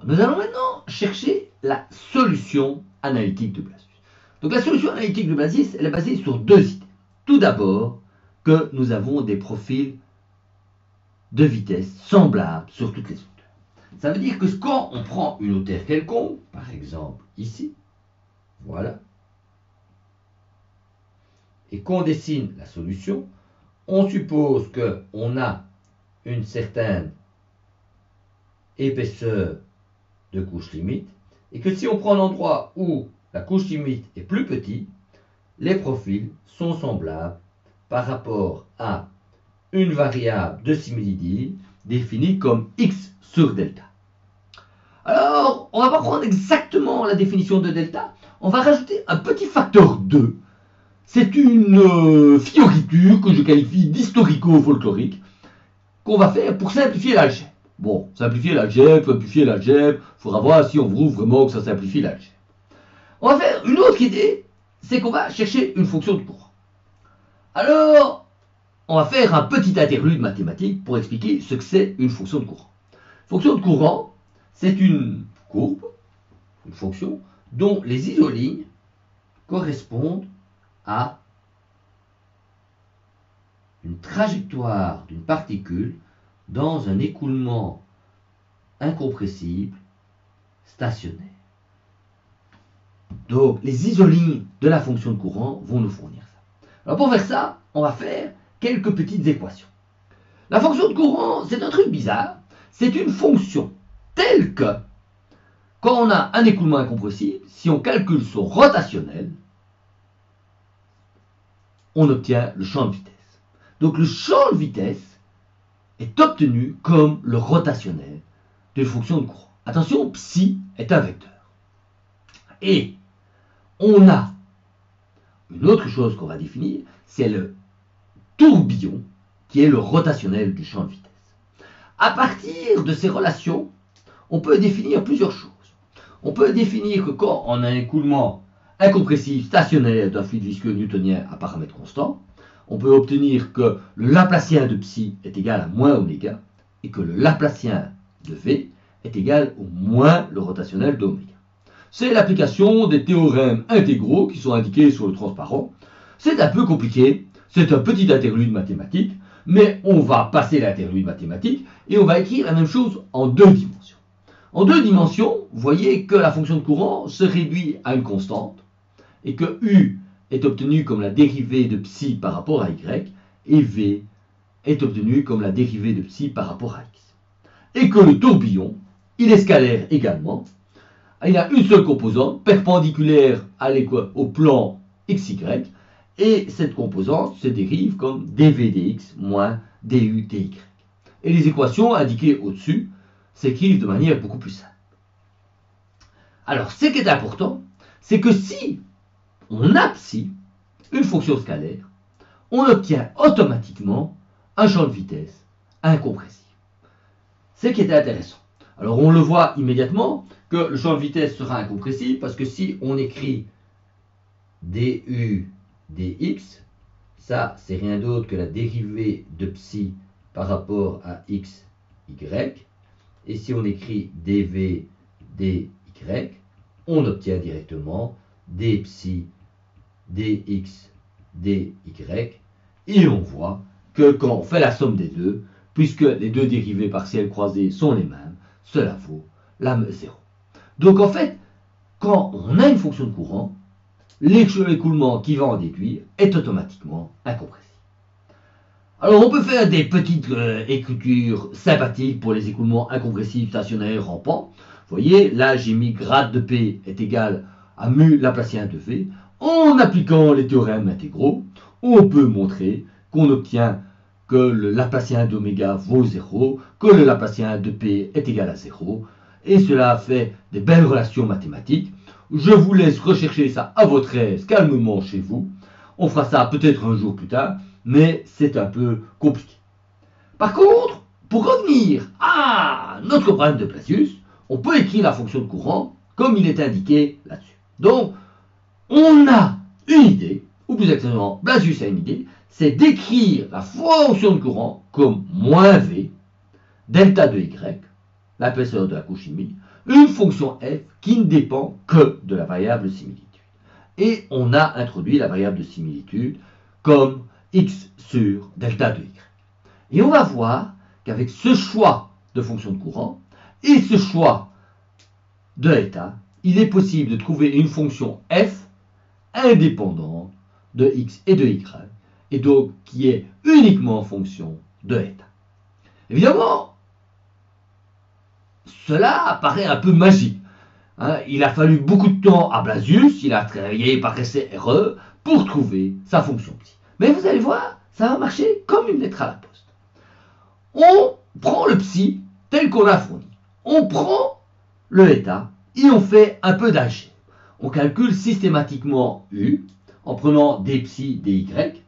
nous allons maintenant chercher la solution analytique de Blasius. Donc la solution analytique de Blasius, elle est basée sur deux idées. Tout d'abord, que nous avons des profils de vitesse semblables sur toutes les hauteurs. Ça veut dire que quand on prend une hauteur quelconque, par exemple ici, voilà, et qu'on dessine la solution, on suppose qu'on a une certaine épaisseur de couche limite, et que si on prend l'endroit où la couche limite est plus petite, les profils sont semblables par rapport à une variable de similitude définie comme x sur delta. Alors, on ne va pas prendre exactement la définition de delta, on va rajouter un petit facteur 2. C'est une fioriture que je qualifie d'historico-folklorique qu'on va faire pour simplifier l'algèbre. Bon, simplifier l'algèbre, il faudra voir si on prouve vraiment que ça simplifie l'algèbre. On va faire une autre idée, c'est qu'on va chercher une fonction de courant. Alors, on va faire un petit interlude mathématique pour expliquer ce que c'est une fonction de courant. Fonction de courant, c'est une courbe, une fonction, dont les isolignes correspondent à une trajectoire d'une particule dans un écoulement incompressible stationnaire. Donc, les isolignes de la fonction de courant vont nous fournir ça. Alors, pour faire ça, on va faire quelques petites équations. La fonction de courant, c'est un truc bizarre. C'est une fonction telle que, quand on a un écoulement incompressible, si on calcule son rotationnel, on obtient le champ de vitesse. Donc, le champ de vitesse est obtenu comme le rotationnel d'une fonction de courant. Attention, psi est un vecteur. Et on a une autre chose qu'on va définir, c'est le tourbillon qui est le rotationnel du champ de vitesse. À partir de ces relations, on peut définir plusieurs choses. On peut définir que quand on a un écoulement incompressible stationnaire d'un fluide visqueux newtonien à paramètre constant, on peut obtenir que le Laplacien de psi est égal à moins oméga et que le Laplacien de v est égal au moins le rotationnel d'oméga. C'est l'application des théorèmes intégraux qui sont indiqués sur le transparent. C'est un peu compliqué, c'est un petit interlude mathématique, mais on va passer l'interlude mathématique et on va écrire la même chose en deux dimensions. En deux dimensions, vous voyez que la fonction de courant se réduit à une constante et que U est obtenu comme la dérivée de psi par rapport à y et V est obtenu comme la dérivée de psi par rapport à x. Et que le tourbillon, il est scalaire également. Il a une seule composante perpendiculaire au plan xy et cette composante se dérive comme dv dx moins du dy. Et les équations indiquées au-dessus s'écrivent de manière beaucoup plus simple. Alors, ce qui est important, c'est que si on a psi, une fonction scalaire, on obtient automatiquement un champ de vitesse incompressible. Ce qui est intéressant. Alors, on le voit immédiatement que le champ de vitesse sera incompressible parce que si on écrit du dx, ça c'est rien d'autre que la dérivée de psi par rapport à x, y. Et si on écrit dv dy, on obtient directement d psi dx dy. Et on voit que quand on fait la somme des deux, puisque les deux dérivées partielles croisées sont les mêmes, cela vaut la 0. Donc en fait, quand on a une fonction de courant, l'écoulement qui va en déduire est automatiquement incompressible. Alors on peut faire des petites écritures sympathiques pour les écoulements incompressibles stationnaires rampants. Vous voyez, là j'ai mis grade de P est égal à mu Laplacien de V. En appliquant les théorèmes intégraux, on peut montrer qu'on obtient que le Laplacien d'oméga vaut 0, que le Laplacien de P est égal à 0, et cela fait des belles relations mathématiques. Je vous laisse rechercher ça à votre aise, calmement chez vous. On fera ça peut-être un jour plus tard, mais c'est un peu compliqué. Par contre, pour revenir à notre problème de Blasius, on peut écrire la fonction de courant comme il est indiqué là-dessus. Donc, on a une idée, ou plus exactement, Blasius a une idée, c'est d'écrire la fonction de courant comme moins V, delta de y, l'épaisseur de la couche humide, une fonction f qui ne dépend que de la variable similitude. Et on a introduit la variable de similitude comme x sur delta de y. Et on va voir qu'avec ce choix de fonction de courant et ce choix de état, il est possible de trouver une fonction f indépendante de x et de y, et donc qui est uniquement en fonction de état. Évidemment, cela paraît un peu magique. Il a fallu beaucoup de temps à Blasius, il a travaillé par essai-erreur pour trouver sa fonction psi. Mais vous allez voir, ça va marcher comme une lettre à la poste. On prend le psi tel qu'on l'a fourni. On prend le état et on fait un peu d'algèbre. On calcule systématiquement U en prenant des psi, des y.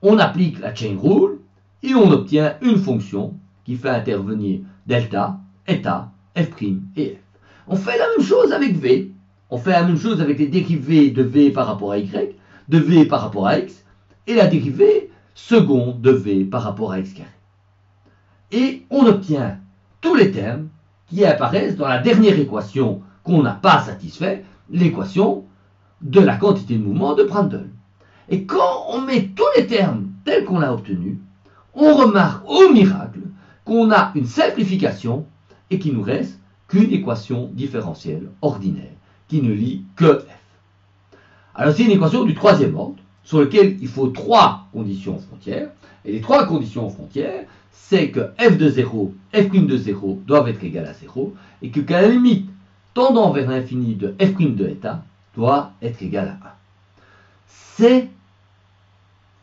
On applique la chain rule et on obtient une fonction qui fait intervenir delta, état, f' et f. On fait la même chose avec v. On fait la même chose avec les dérivées de v par rapport à y, de v par rapport à x, et la dérivée seconde de v par rapport à x carré. Et on obtient tous les termes qui apparaissent dans la dernière équation qu'on n'a pas satisfait, l'équation de la quantité de mouvement de Prandtl. Et quand on met tous les termes tels qu'on l'a obtenus, on remarque au miracle qu'on a une simplification et qu'il nous reste qu'une équation différentielle ordinaire qui ne lit que f. Alors c'est une équation du troisième ordre sur laquelle il faut trois conditions frontières. Et les trois conditions frontières, c'est que f de 0, f' de 0 doivent être égales à 0 et que la limite tendant vers l'infini de f' de état doit être égale à 1. C'est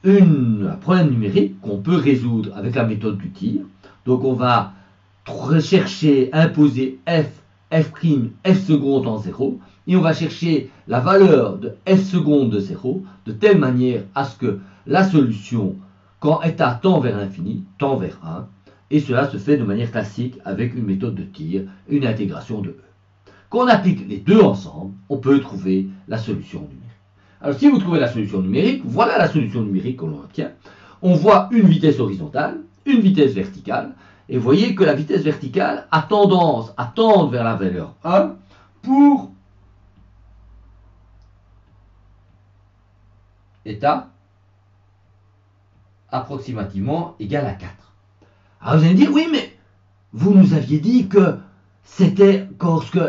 un problème numérique qu'on peut résoudre avec la méthode du tir. Donc on va rechercher, imposer f, f', f seconde en 0, et on va chercher la valeur de f seconde de 0, de telle manière à ce que la solution, quand état tend vers l'infini, tend vers 1, et cela se fait de manière classique avec une méthode de tir, une intégration de E. Quand on applique les deux ensemble, on peut trouver la solution numérique. Alors si vous trouvez la solution numérique, voilà la solution numérique que l'on obtient. On voit une vitesse horizontale, une vitesse verticale, et vous voyez que la vitesse verticale a tendance à tendre vers la valeur 1 pour état approximativement égal à 4. Alors vous allez me dire, oui, mais vous nous aviez dit que c'était lorsque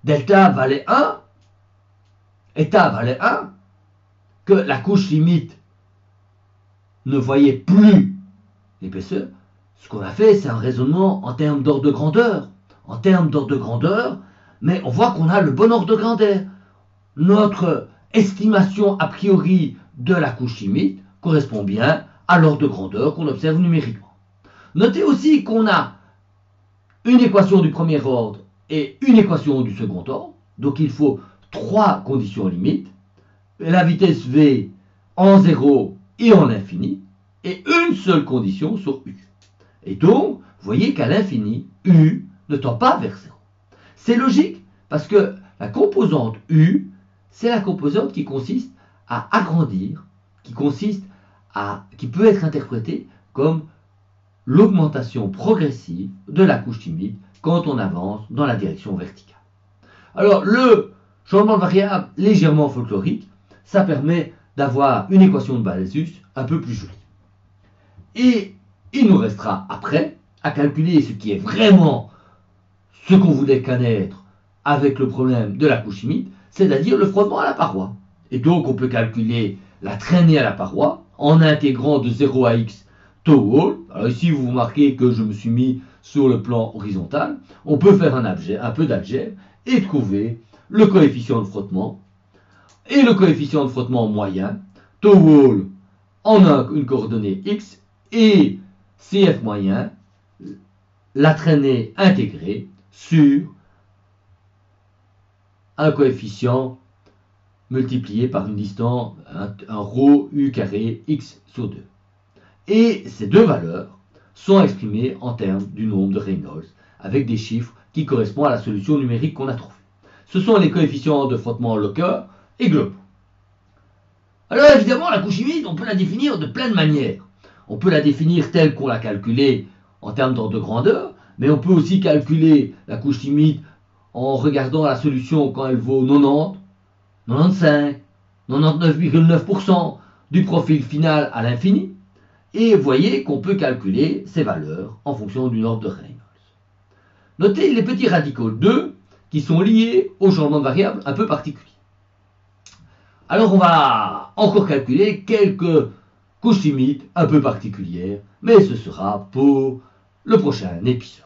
delta valait 1, état valait 1, que la couche limite ne voyait plus l'épaisseur. Ce qu'on a fait, c'est un raisonnement en termes d'ordre de grandeur. En termes d'ordre de grandeur, mais on voit qu'on a le bon ordre de grandeur. Notre estimation a priori de la couche limite correspond bien à l'ordre de grandeur qu'on observe numériquement. Notez aussi qu'on a une équation du premier ordre et une équation du second ordre. Donc il faut trois conditions limites. La vitesse v en 0 et en infini. Et une seule condition sur u. Et donc, vous voyez qu'à l'infini, u ne tend pas vers 0. C'est logique, parce que la composante u, c'est la composante qui consiste à agrandir, qui peut être interprétée comme l'augmentation progressive de la couche timide quand on avance dans la direction verticale. Alors, le changement de variable légèrement folklorique, ça permet d'avoir une équation de Blasius un peu plus jolie. Et il nous restera après à calculer ce qui est vraiment ce qu'on voulait connaître avec le problème de la couche humide, c'est-à-dire le frottement à la paroi. Et donc on peut calculer la traînée à la paroi en intégrant de 0 à x tau wall. Alors ici vous remarquez que je me suis mis sur le plan horizontal. On peut faire un peu d'algèbre et trouver le coefficient de frottement et le coefficient de frottement moyen. Tau wall en a une coordonnée x et CF moyen, la traînée intégrée sur un coefficient multiplié par une distance, un rho u carré x sur 2. Et ces deux valeurs sont exprimées en termes du nombre de Reynolds, avec des chiffres qui correspondent à la solution numérique qu'on a trouvée. Ce sont les coefficients de frottement Locker et Globaux. Alors évidemment, la couche humide, on peut la définir de plein de manières. On peut la définir telle qu'on l'a calculée en termes d'ordre de grandeur, Mais on peut aussi calculer la couche limite en regardant la solution quand elle vaut 90, 95, 99,9% du profil final à l'infini. Et vous voyez qu'on peut calculer ces valeurs en fonction d'une ordre de Reynolds. Notez les petits radicaux 2 qui sont liés au changement de variable un peu particulier. Alors on va encore calculer quelques couches limites un peu particulières, mais ce sera pour le prochain épisode.